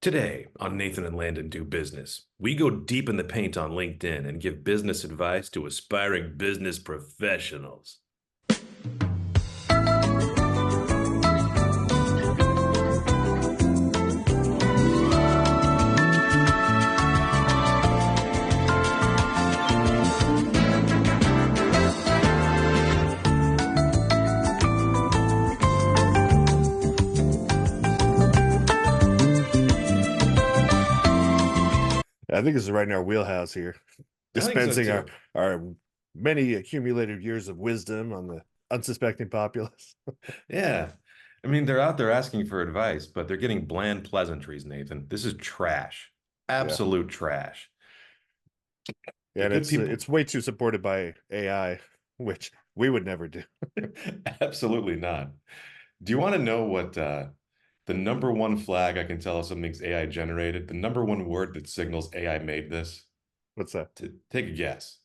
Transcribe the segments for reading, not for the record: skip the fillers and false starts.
Today on Nathan and Landon Do Business, we go deep in the paint on LinkedIn and give business advice to aspiring business professionals. I think this is right in our wheelhouse here, I think so dispensing our too. our many accumulated years of wisdom on the unsuspecting populace. Yeah. I mean, they're out there asking for advice, but they're getting bland pleasantries, Nathan. This is trash. Yeah, Absolute trash. The and good people, it's way too supported by AI, which we would never do. absolutely not. Do you want to know what the number one flag I can tell if something's AI generated? The number one word that signals AI made this? What's that? Take a guess.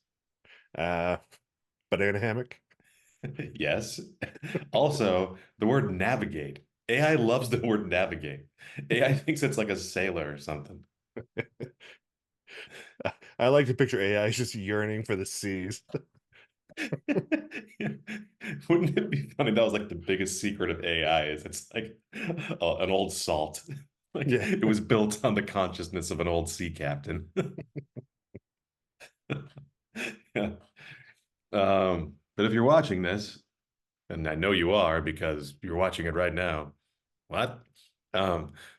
Uh, Banana hammock. Yes. Also, the word navigate. AI loves the word navigate. AI thinks it's like a sailor or something. I like to picture AI just yearning for the seas. Wouldn't it be funny? That was like the biggest secret of AI is it's like an old salt. Like Yeah, it was built on the consciousness of an old sea captain. Yeah. But if you're watching this, and I know you are because you're watching it right now. What?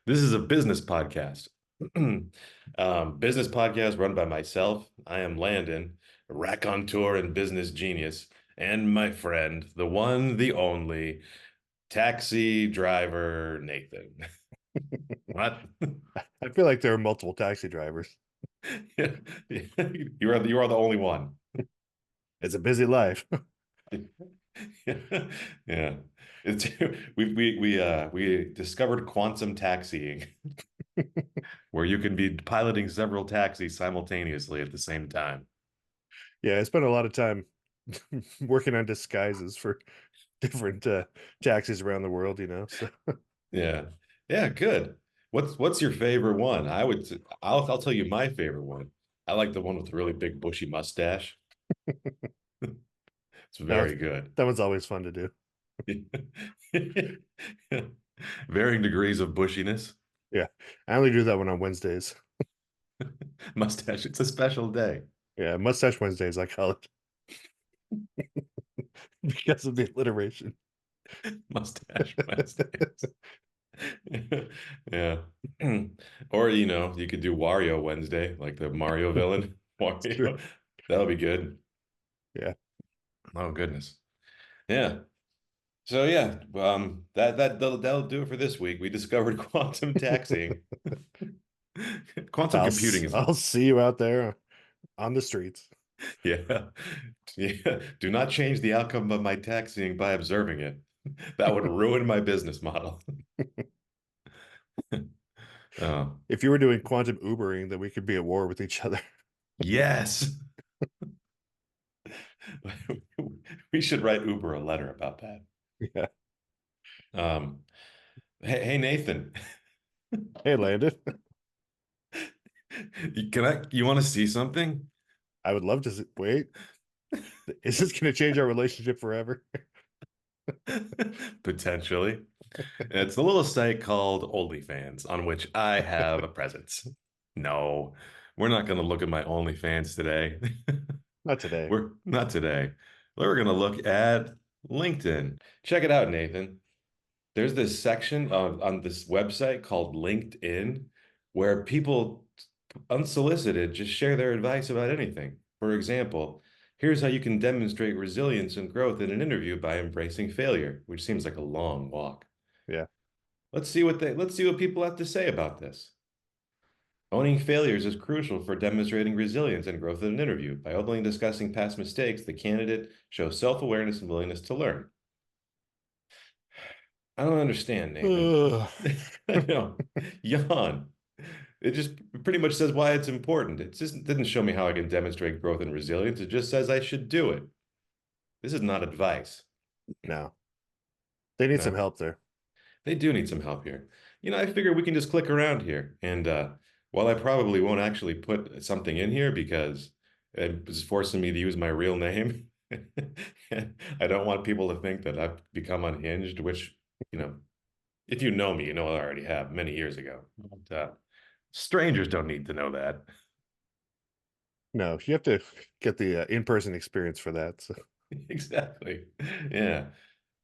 This is a business podcast. Business podcast run by myself. I am Landon, a raconteur and business genius, and my friend, the one, the only taxi driver, Nathan. What? I feel like there are multiple taxi drivers. Yeah, you are the only one. It's a busy life. Yeah. Yeah. It's we discovered quantum taxiing where you can be piloting several taxis simultaneously at the same time. Yeah, I spent a lot of time working on disguises for different taxis around the world, So Yeah. Yeah, good. What's your favorite one? I'll tell you my favorite one. I like the one with the really big bushy mustache. It's that very good. that one's always fun to do. Varying degrees of bushiness. Yeah, I only do that one on Wednesdays. Mustache, it's a special day. Yeah, Mustache Wednesdays, I call it because of the alliteration. Mustache Wednesdays. Yeah. Or, you could do Wario Wednesday, like the Mario villain. It's true. Wario. That'll be good. Yeah. Oh, goodness. Yeah. So yeah, that'll do it for this week. We discovered quantum taxiing. Quantum computing is, I'll see you out there on the streets. yeah. Yeah. Do not change the outcome of my taxiing by observing it. That would ruin my business model. Oh, If you were doing quantum Ubering, then we could be at war with each other. yes. We should write Uber a letter about that. Yeah. Um, hey Nathan, Hey, Landon, you want to see something? I would love to wait. Is this going to change our relationship forever? Potentially. It's a little site called OnlyFans on which I have a presence. No, we're not going to look at my OnlyFans today. Not today. We're not today. We're going to look at LinkedIn. Check it out, Nathan. There's this section on this website called LinkedIn where people unsolicited just share their advice about anything. For example, here's how you can demonstrate resilience and growth in an interview by embracing failure, which seems like a long walk. Yeah. Let's see what people have to say about this. Owning failures is crucial for demonstrating resilience and growth in an interview. By openly discussing past mistakes, the candidate shows self-awareness and willingness to learn. I don't understand, Nathan. Ugh. I know. Yawn. It just pretty much says why it's important. It just didn't show me how I can demonstrate growth and resilience. It just says I should do it. This is not advice. No, they need some No, help there. they do need some help here. I figure we can just click around here. And while I probably won't actually put something in here because it's forcing me to use my real name, I don't want people to think that I've become unhinged, which, you know, if you know me, you know I already have many years ago. But, strangers don't need to know that. No, you have to get the in-person experience for that. So, Exactly. Yeah.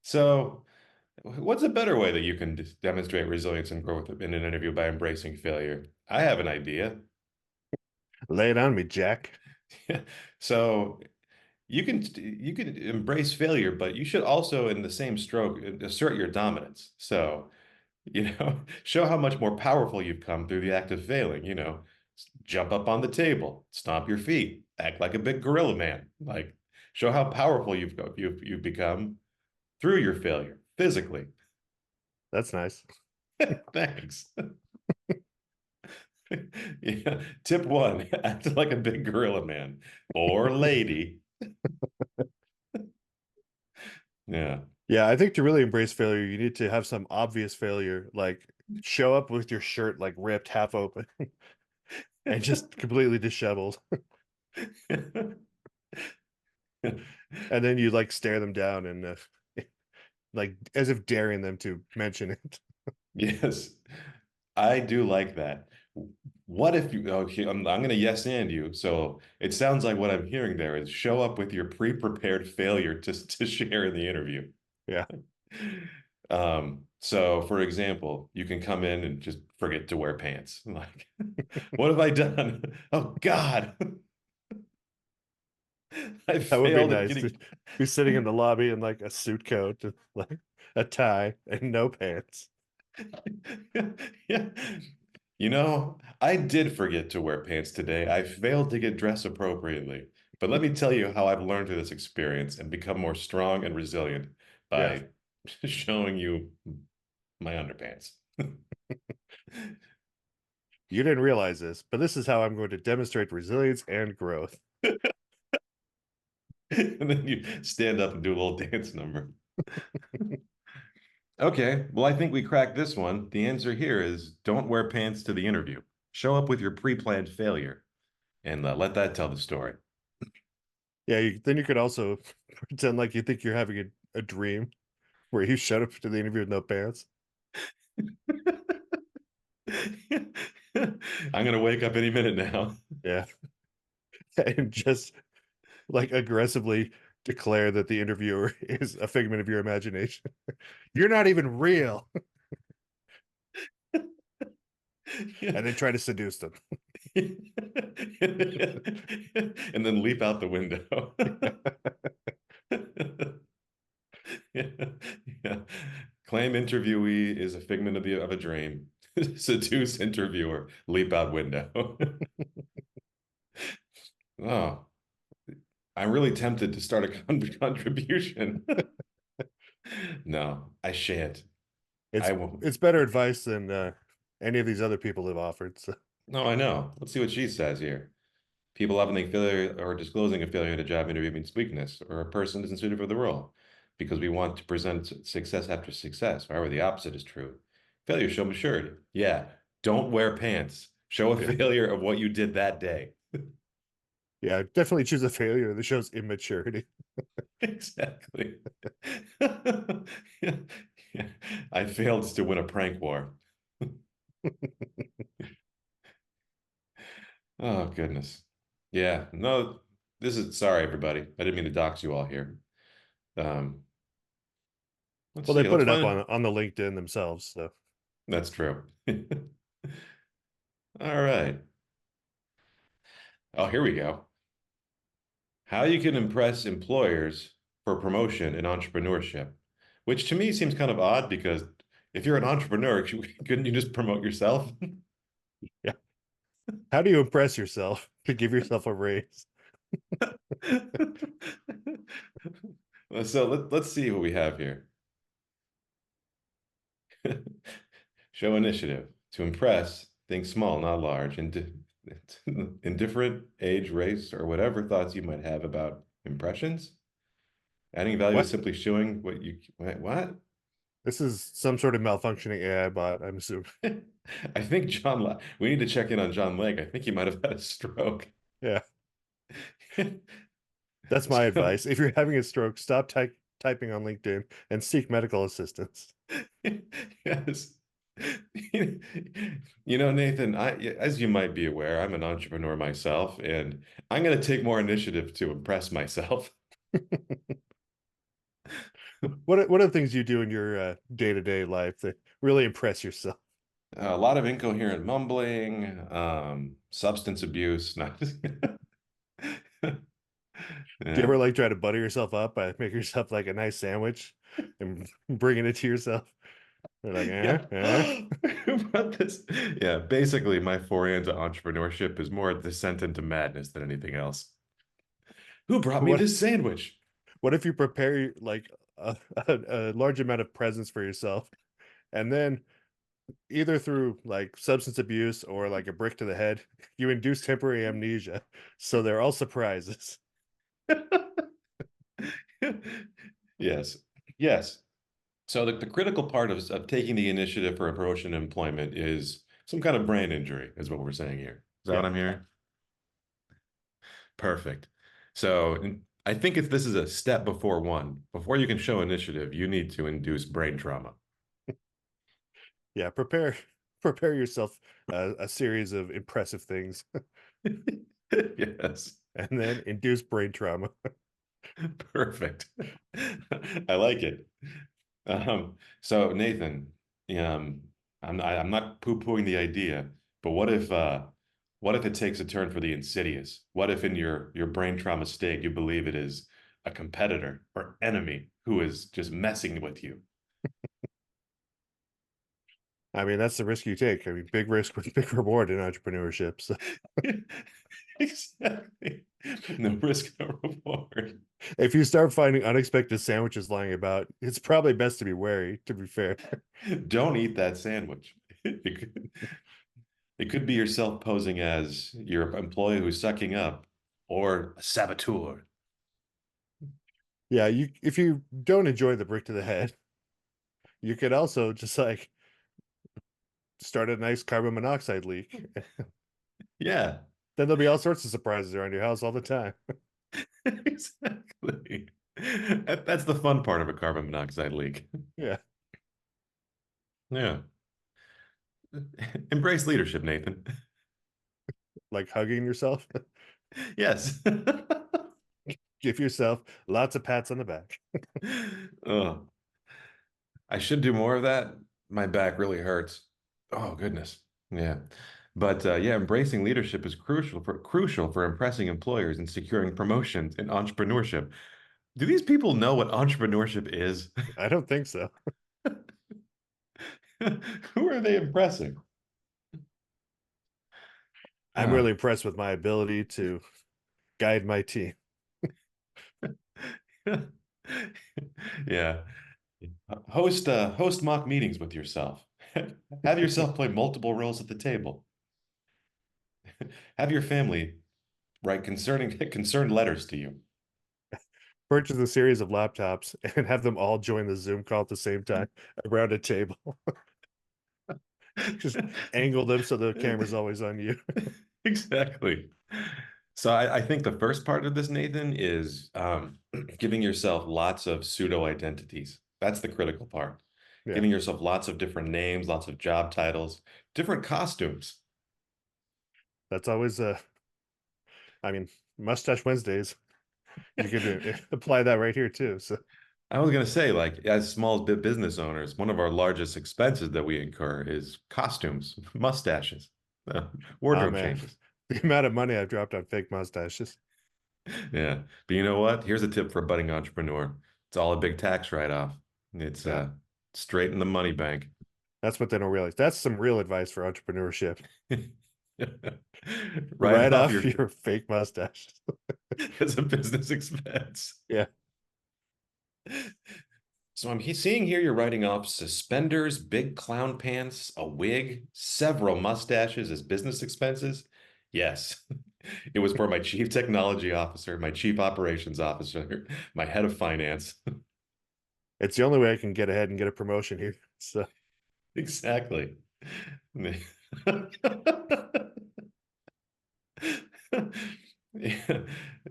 So, what's a better way that you can demonstrate resilience and growth in an interview by embracing failure? I have an idea. lay it on me, Jack. So you can embrace failure, but you should also, in the same stroke, assert your dominance. So, show how much more powerful you've come through the act of failing. Jump up on the table, stomp your feet, act like a big gorilla man. Like, show how powerful you've become through your failure physically. That's nice. Thanks. Yeah. Tip one, act like a big gorilla man or lady. Yeah. Yeah, I think to really embrace failure, you need to have some obvious failure, like show up with your shirt like ripped half open and just completely disheveled. And then you like stare them down and like as if daring them to mention it. Yes, I do like that. What if you, okay, I'm going to yes and you. So it sounds like what I'm hearing there is show up with your pre-prepared failure to share in the interview. Yeah. So for example, you can come in and just forget to wear pants. Like, what have I done? Oh God, I That would be failed at nice to getting. be sitting in the lobby in like a suit coat, and, like a tie and no pants. Yeah. I did forget to wear pants today. I failed to get dressed appropriately. But let me tell you how I've learned through this experience and become more strong and resilient Yeah. by showing you my underpants. You didn't realize this, but this is how I'm going to demonstrate resilience and growth. And then you stand up and do a little dance number. Okay, well, I think we cracked this one. The answer here is don't wear pants to the interview. Show up with your pre-planned failure and let that tell the story. Yeah, then you could also pretend like you think you're having a dream where you showed up to the interview with no pants. I'm gonna wake up any minute now. Yeah. And just like aggressively declare that the interviewer is a figment of your imagination. You're not even real. Yeah. And then try to seduce them. And then leap out the window. Yeah. Yeah. Claim interviewee is a figment of a dream. Seduce interviewer, leap out window. Oh, I'm really tempted to start a contribution. No, I shan't. It's I won't. it's better advice than any of these other people have offered. So No, I know. Let's see what she says here. People often think failure or disclosing a failure in a job interview means weakness or a person isn't suited for the role because we want to present success after success. However, the opposite is true. Failure show maturity. Yeah, don't wear pants. Show a yeah. failure of what you did that day. Yeah, definitely choose a failure that shows immaturity. Exactly. Yeah. Yeah. I failed to win a prank war. Oh, goodness. Yeah, no, sorry, everybody. I didn't mean to dox you all here. Um, let's Well, they see. put Let's it up find. on the LinkedIn themselves. So That's true. All right. Oh, here we go. How you can impress employers for promotion in entrepreneurship, which to me seems kind of odd because if you're an entrepreneur, couldn't you just promote yourself? yeah. How do you impress yourself to give yourself a raise? So let's see what we have here. Show initiative to impress. Think small, not large. Indifferent age, race, or whatever thoughts you might have about impressions. Adding value is What? simply showing what? This is some sort of malfunctioning AI bot, I'm assuming. I think we need to check in on John Lake. I think he might have had a stroke. Yeah, that's my So, advice. If you're having a stroke, stop typing on LinkedIn and seek medical assistance. yes. You know, Nathan, as you might be aware, I'm an entrepreneur myself, and I'm going to take more initiative to impress myself. What are the things you do in your day-to-day life that really impress yourself? A lot of incoherent mumbling, substance abuse. Not Do you yeah. ever like try to butter yourself up by making yourself like a nice sandwich and bringing it to yourself? You're like, Yeah. eh. But this, yeah, basically my foray into entrepreneurship is more a descent into madness than anything else. Who brought me What this sandwich? what if you prepare like a large amount of presents for yourself, and then either through like substance abuse or like a brick to the head, you induce temporary amnesia, so they're all surprises. Yes. Yes. So the critical part of taking the initiative for a promotion and employment is some kind of brain injury, is what we're saying here. Is that Yeah, what I'm hearing? Perfect. So I think if this is a step before one, before you can show initiative, you need to induce brain trauma. yeah. Prepare yourself a series of impressive things, Yes. and then induce brain trauma. Perfect. I like it. So Nathan, um, I'm not poo-pooing the idea, but what if it takes a turn for the insidious? What if in your brain trauma state you believe it is a competitor or enemy who is just messing with you? I mean, that's the risk you take. I mean, big risk with big reward in entrepreneurship. So Exactly. No risk, no reward. if you start finding unexpected sandwiches lying about, it's probably best to be wary, to be fair. Don't eat that sandwich. It could be yourself posing as your employee who's sucking up or a saboteur. Yeah, you if you don't enjoy the brick to the head, you could also just like start a nice carbon monoxide leak. Yeah, Then there'll be all sorts of surprises around your house all the time. exactly. That's the fun part of a carbon monoxide leak. Yeah, Yeah. Embrace leadership, Nathan. like hugging yourself. Yes. Give yourself lots of pats on the back. Oh, I should do more of that. My back really hurts. Oh, goodness. Yeah. But yeah, embracing leadership is crucial for impressing employers and securing promotions in entrepreneurship. Do these people know what entrepreneurship is? I don't think so. Who are they impressing? I'm Uh, really impressed with my ability to guide my team. yeah. Host mock meetings with yourself. Have yourself play multiple roles at the table. Have your family write concerning concerned letters to you. Purchase a series of laptops and have them all join the Zoom call at the same time around a table. Just angle them so the camera's always on you. Exactly. So I think the first part of this, Nathan, is giving yourself lots of pseudo identities. That's the critical part. Yeah, Giving yourself lots of different names, lots of job titles, different costumes. that's always I mean, mustache Wednesdays. You could apply that right here too. So, I was going to say, like, as small business owners, one of our largest expenses that we incur is costumes, mustaches, uh, oh wardrobe man, changes. the amount of money I've dropped on fake mustaches. Yeah. But you know what? Here's a tip for a budding entrepreneur. It's all a big tax write-off. It's Yeah, straight in the money bank. that's what they don't realize. That's some real advice for entrepreneurship. Write it Write off off your your fake mustaches. as a business expense. Yeah, So I'm seeing here you're writing off suspenders, big clown pants, a wig, several mustaches as business expenses. Yes, it was for my chief technology officer, my chief operations officer, my head of finance. It's the only way I can get ahead and get a promotion here. So Exactly. Yeah.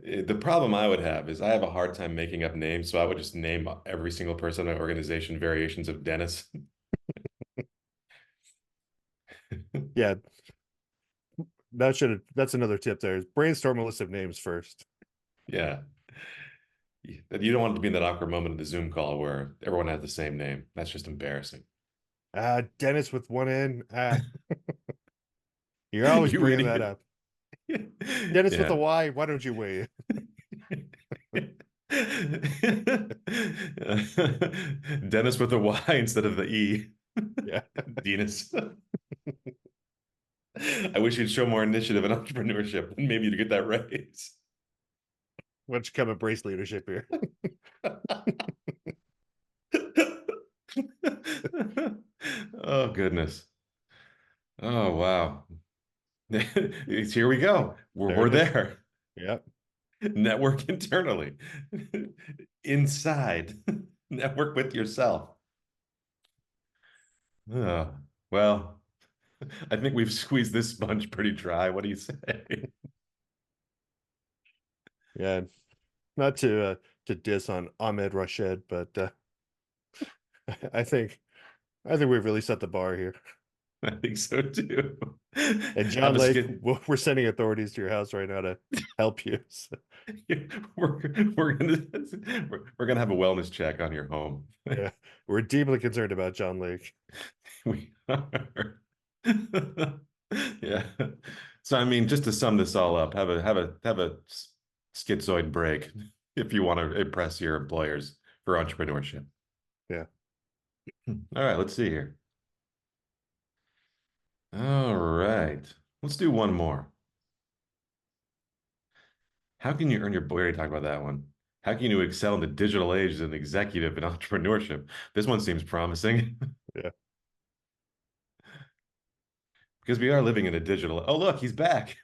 The problem I would have is I have a hard time making up names, so I would just name every single person in an organization variations of Dennis. yeah, that's another tip there is brainstorm a list of names first. Yeah. You don't want to be in that awkward moment of the Zoom call where everyone has the same name. That's just embarrassing. Dennis with one N. You're always You bringing that idiot. up. Dennis with a Yeah. Y. Why don't you wait? Dennis with a Y instead of the E. Yeah. Dennis. I wish you'd show more initiative and entrepreneurship, and maybe you'd get that raise. Why don't you come embrace leadership here? Oh, goodness. Oh, wow. Here we go. We're, There we're it is. there. Yeah. Network internally. Inside. Network with yourself. Oh, well, I think we've squeezed this sponge pretty dry. What do you say? Yeah. Not to diss on Ahmed Rashid, but I think I think we've really set the bar here. I think so too. And Have John a Lake, skit. we're sending authorities to your house right now to help you. So, We're gonna have a wellness check on your home. yeah, we're deeply concerned about John Lake. We are. Yeah. So I mean, just to sum this all up, have a schizoid break if you want to impress your employers for entrepreneurship. Yeah. All right, let's see here. All right. Let's do one more. How can you earn your, we already talked about that one. How can you excel in the digital age as an executive in entrepreneurship? This one seems promising Yeah. because we are living in a digital. Oh, look, he's back.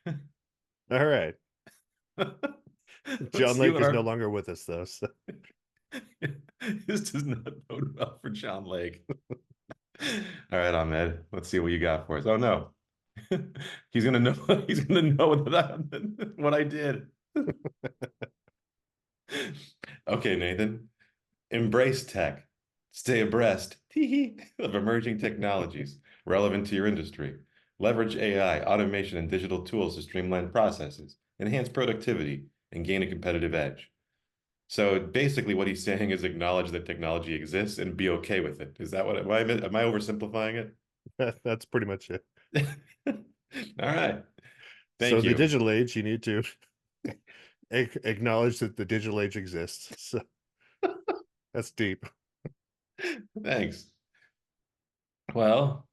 All right. Let's John see Lake what is no our longer with us though. So this does not bode well for John Lake. All right, Ahmed, let's see what you got for us. Oh no. He's gonna know he's gonna know what I did. Okay, Nathan. Embrace tech. Stay abreast of emerging technologies relevant to your industry. Leverage AI, automation, and digital tools to streamline processes, enhance productivity, and gain a competitive edge. So basically, what he's saying is acknowledge that technology exists and be okay with it. Is that what am I oversimplifying that's pretty much it. it? All right. So Thank the you. digital age, you need to acknowledge that the digital age exists. So that's deep. Thanks. Well,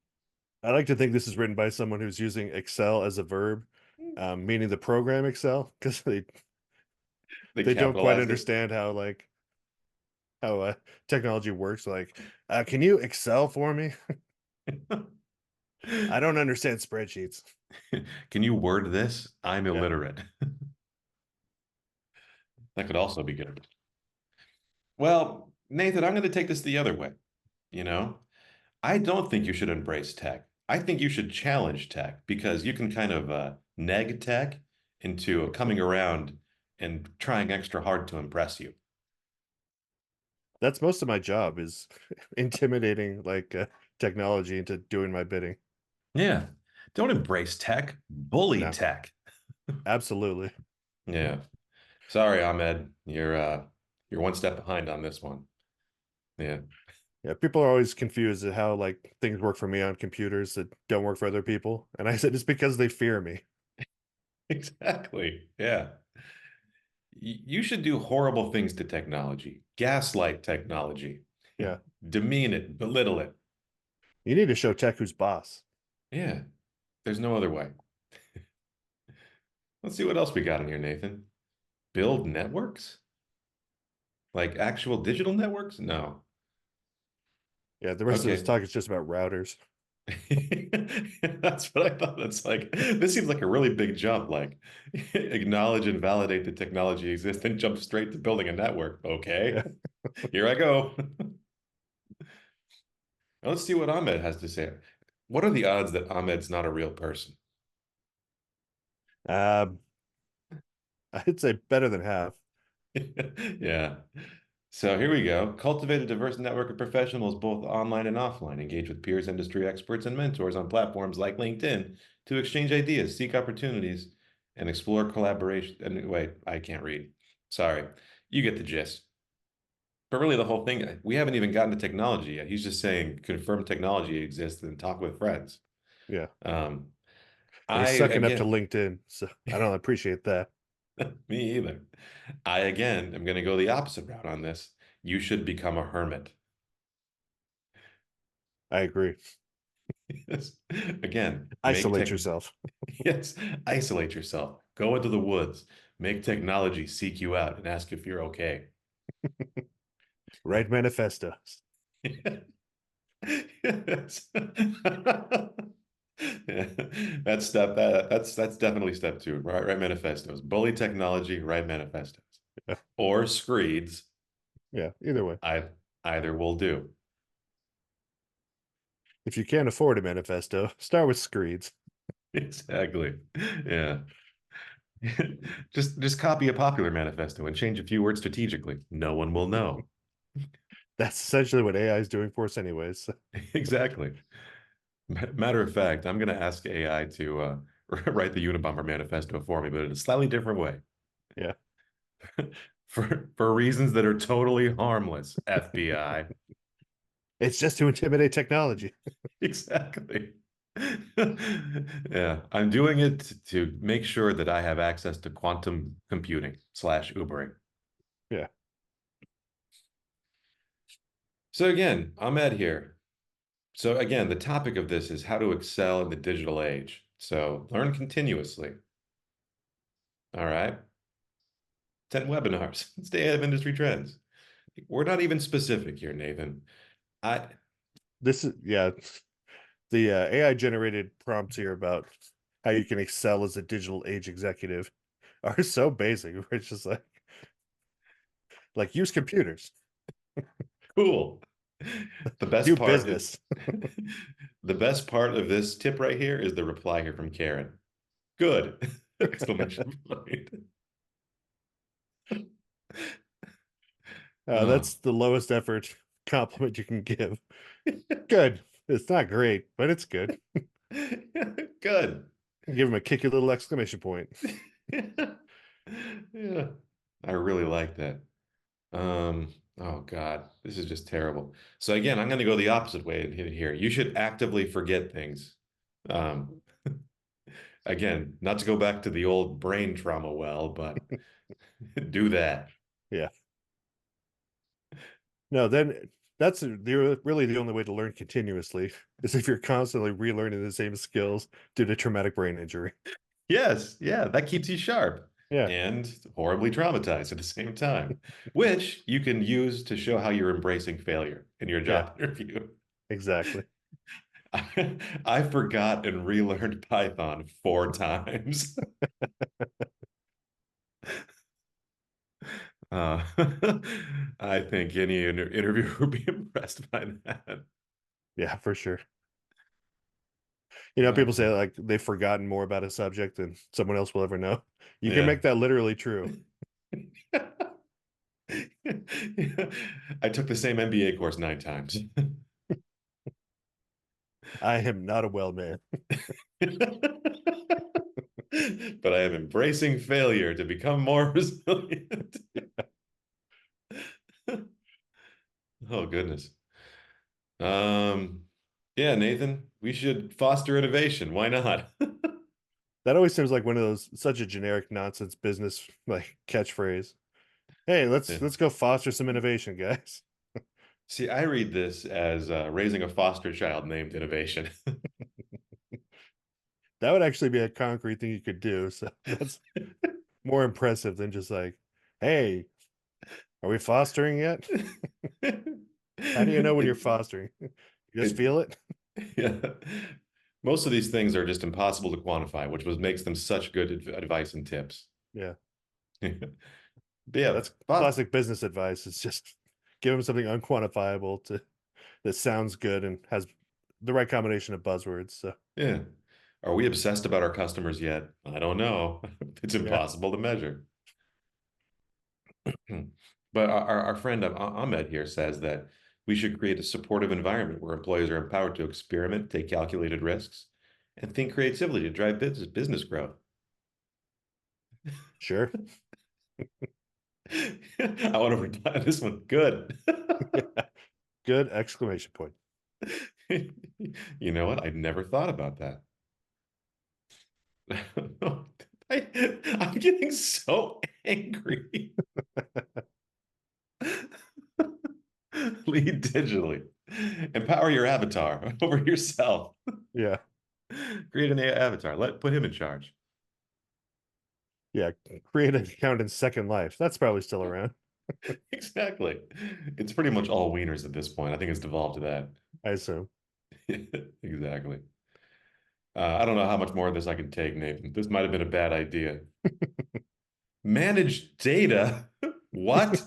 I like to think this is written by someone who's using Excel as a verb, meaning the program Excel, because they they don't quite capitalized it. understand how technology works. Like, can you Excel for me? I don't understand spreadsheets. Can you word this? I'm Yeah, illiterate. That could also be good. Well, Nathan, I'm going to take this the other way. You know, I don't think you should embrace tech. I think you should challenge tech because you can kind of neg tech into coming around and trying extra hard to impress you. that's most of my job is intimidating technology into doing my bidding. Yeah. Don't embrace tech, bully No, tech. absolutely. Yeah. Sorry, Ahmed. You're one step behind on this one. Yeah. Yeah, people are always confused at how like things work for me on computers that don't work for other people. And I said it's because they fear me. Exactly. Yeah. You should do horrible things to technology, gaslight technology, Yeah. demean it, belittle it. You need to show tech who's boss. Yeah, there's no other way. Let's see what else we got in here, Nathan. Build networks? Like actual digital networks? No. Yeah, the rest of this Okay. talk is just about routers. That's what I thought. It's like, this seems like a really big jump. Like, acknowledge and validate the technology exists and jump straight to building a network. Yeah. Okay, here I go. Let's see what Ahmed has to say. What are the odds that Ahmed's not a real person? Um, I'd say better than half. Yeah. So here we go. Cultivate a diverse network of professionals, both online and offline. Engage with peers, industry experts, and mentors on platforms like LinkedIn to exchange ideas, seek opportunities, and explore collaboration. And wait, I can't read. Sorry. You get the gist. But really, the whole thing, we haven't even gotten to technology yet. He's just saying confirm technology exists and talk with friends. Yeah. Um, And I, he's sucking up to again, LinkedIn. So I don't appreciate that. me either. I, again, am going to go the opposite route on this. You should become a hermit. I agree. Yes. Again, make Isolate tech, yourself. yes, isolate yourself. Go into the woods. Make technology seek you out and ask if you're okay. Write manifestos. Yes. Yeah. That's definitely step two. Write manifestos. Bully technology, write manifestos. Yeah. Or screeds. Yeah. Either way. I either will do. If you can't afford a manifesto, start with screeds. Exactly. Yeah. Just copy a popular manifesto and change a few words strategically. No one will know. That's essentially what AI is doing for us, anyways. Exactly. Matter of fact, I'm going to ask AI to write the Unabomber manifesto for me, but in a slightly different way. Yeah. For reasons that are totally harmless, FBI. It's just to intimidate technology. Exactly. Yeah, I'm doing it to make sure that I have access to quantum computing slash Ubering. Yeah. So again, Ahmed here. So again, the topic of this is how to excel in the digital age. So learn continuously. All right. 10 webinars. Stay ahead of industry trends. We're not even specific here, Nathan. I This is, yeah. The AI generated prompts here about how you can excel as a digital age executive are so basic. Where it's just like use computers, cool. The best do part is business. the best part of this tip right here is the reply here from Karen. Good! Exclamation point. Oh. That's the lowest effort compliment you can give. Good. It's not great, but it's good. Good. Give him a kicky little exclamation point. Yeah. I really like that. Oh God, this is just terrible. So again, I'm going to go the opposite way here. You should actively forget things. Um, again, not to go back to the old brain trauma well, but do that. Yeah. No, then that's really the only way to learn continuously is if you're constantly relearning the same skills due to traumatic brain injury. Yes, yeah, that keeps you sharp Yeah. and horribly traumatized at the same time, which you can use to show how you're embracing failure in your Yeah. job interview. Exactly. I forgot and relearned Python 4 times. Uh, I think any interviewer would be impressed by that. Yeah, for sure. Oh, People say like they've forgotten more about a subject than someone else will ever know. You can yeah. make that literally true. Yeah. I took the same MBA course 9 times. I am not a well man. But I am embracing failure to become more resilient. Oh, goodness. Um, yeah, Nathan, we should foster innovation. Why not? That always seems like one of those such a generic nonsense business like catchphrase. Hey, Yeah. let's go foster some innovation, guys. See, I read this as raising a foster child named innovation. That would actually be a concrete thing you could do. So that's more impressive than just like, hey, are we fostering yet? How do you know when you're It, fostering? You just it, feel it? yeah. Most of these things are just impossible to quantify, which was makes them such good advice and tips. Yeah. But yeah, That's classic business advice. It's just give them something unquantifiable to that sounds good and has the right combination of buzzwords. So Yeah. Are we obsessed about our customers yet? I don't know. It's yeah, impossible to measure. But our friend Ahmed here says that we should create a supportive environment where employees are empowered to experiment, take calculated risks, and think creatively to drive business growth. sure. I want to retire this one. Good. Good exclamation point. You know what? I'd never thought about that. I'm getting so angry. Lead digitally. Empower your avatar over yourself. Yeah. Create an avatar. Put him in charge. Yeah. Create an account in Second Life. That's probably still around. Exactly. It's pretty much all wieners at this point. I think it's devolved to that. I assume. Exactly. I don't know how much more of this I can take, Nathan. This might have been a bad idea. Manage data? What?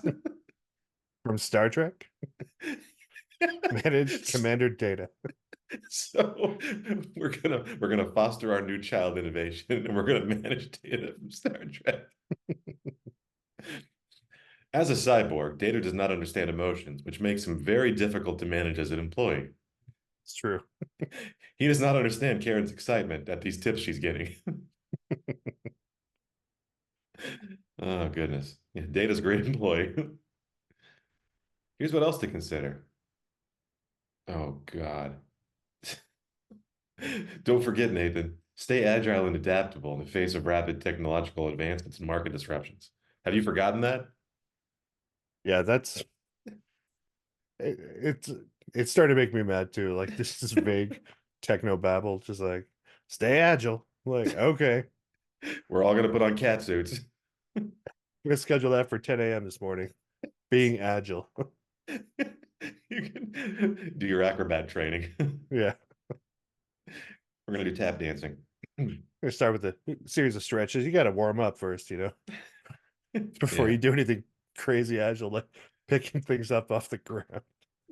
From Star Trek, manage commander data. So we're gonna foster our new child innovation and we're gonna manage data from Star Trek. As a cyborg, Data does not understand emotions, which makes him very difficult to manage as an employee. It's true. He does not understand Karen's excitement at these tips she's getting. Oh, goodness. Yeah, Data's a great employee. Here's what else to consider. Oh, God. Don't forget, Nathan, stay agile and adaptable in the face of rapid technological advancements and market disruptions. Have you forgotten that? Yeah, that's it's it started to make me mad too. Like this is vague techno babble, just like stay agile. Like, okay, We're all going to put on cat suits. I'm gonna schedule that for 10 a.m. this morning. Being agile. You can do your acrobat training. Yeah. We're going to do tap dancing. Gonna start with a series of stretches. You gotta warm up first, before Yeah. you do anything crazy agile, like picking things up off the ground.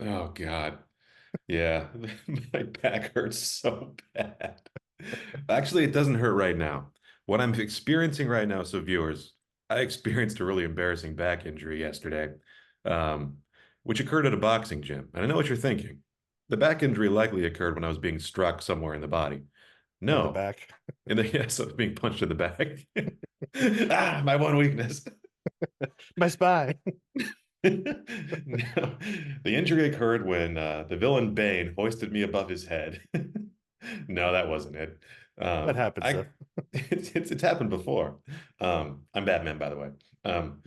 Oh God. Yeah. My back hurts so bad. Actually, it doesn't hurt right now. What I'm experiencing right now, so viewers, I experienced a really embarrassing back injury yesterday, um, which occurred at a boxing gym. And I know what you're thinking. The back injury likely occurred when I was being struck somewhere in the body. In the No. back. Yes, I was being punched in the back. My one weakness. My spine. No, the injury occurred when the villain Bane hoisted me above his head. No, that wasn't it. That happens I though. it's happened before. I'm Batman, by the way. Um,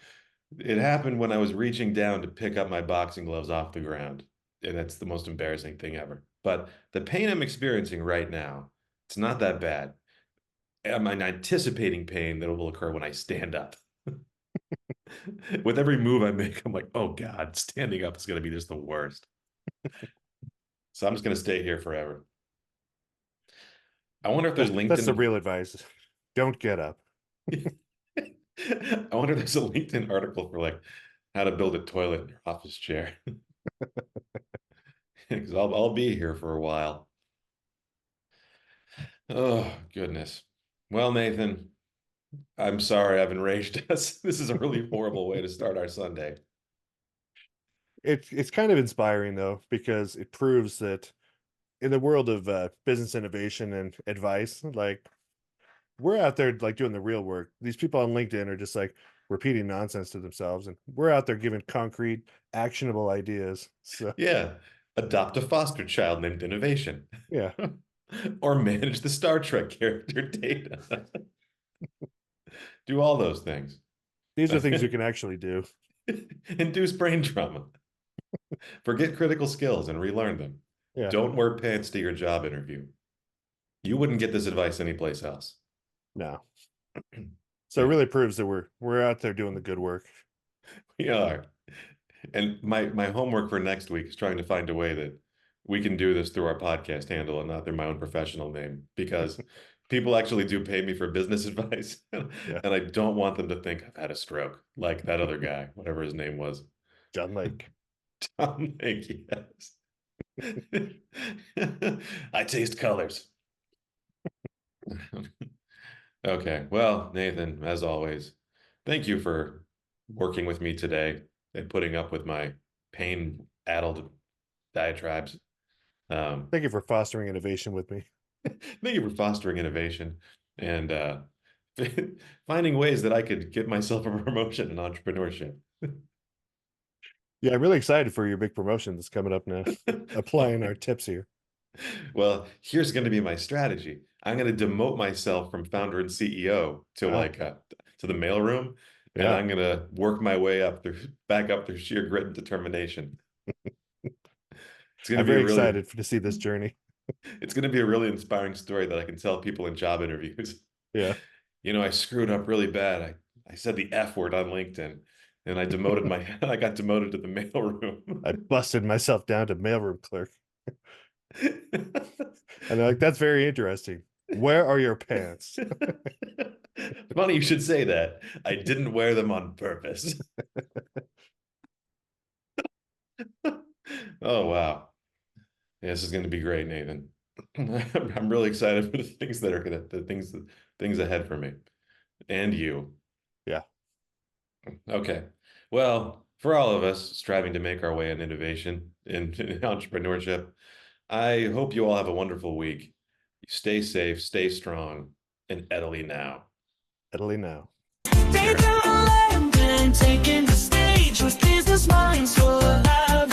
it happened when I was reaching down to pick up my boxing gloves off the ground, and that's the most embarrassing thing ever. But the pain I'm experiencing right now, it's not that bad. I'm anticipating pain that will occur when I stand up. With every move I make, I'm like, oh God, standing up is going to be just the worst. So I'm just going to stay here forever. I wonder if there's That's the LinkedIn. real advice. Don't get up. I wonder if there's a LinkedIn article for like how to build a toilet in your office chair. Because I'll be here for a while. Oh goodness. Well, Nathan, I'm sorry I've enraged us. This is a really horrible way to start our Sunday. It's kind of inspiring though, because it proves that in the world of business innovation and advice, like we're out there like doing the real work. These people on LinkedIn are just like repeating nonsense to themselves, and we're out there giving concrete, actionable ideas. So Yeah, adopt a foster child named Innovation. yeah, Or manage the Star Trek character data. Do all those things. these are things you can actually do. Induce brain trauma. Forget critical skills and relearn them. Yeah, Don't wear pants to your job interview. You wouldn't get this advice anyplace else. no. So it Yeah, really proves that we're out there doing the good work. we are. And my homework for next week is trying to find a way that we can do this through our podcast handle and not through my own professional name because people actually do pay me for business advice. And Yeah, I don't want them to think I've had a stroke like that other guy, whatever his name was. John Lake. Tom Hanks, yes. I taste colors. Okay. Well, Nathan, as always, thank you for working with me today and putting up with my pain-addled diatribes. Um, Thank you for fostering innovation with me. Thank you for fostering innovation and finding ways that I could get myself a promotion in entrepreneurship. Yeah, I'm really excited for your big promotion that's coming up now. Applying our tips here. Well, here's going to be my strategy. I'm going to demote myself from founder and CEO to Ah, to the mailroom, and yeah. I'm going to work my way up through back up through sheer grit and determination. It's going to I'm be a very really excited to see this journey. it's going to be a really inspiring story that I can tell people in job interviews. Yeah. I screwed up really bad. I said the F word on LinkedIn, and I got demoted to the mailroom. I busted myself down to mailroom clerk. And they're like, that's very interesting. Where are your pants? Funny you should say that. I didn't wear them on purpose. Oh wow. Yeah, this is going to be great, Nathan. I'm really excited for the things that are gonna the things ahead for me and you. Yeah. Okay. Well, for all of us striving to make our way in innovation in entrepreneurship, I hope you all have a wonderful week. Stay safe, stay strong, and Italy now. Italy now. Landon, taking the stage with business minds full of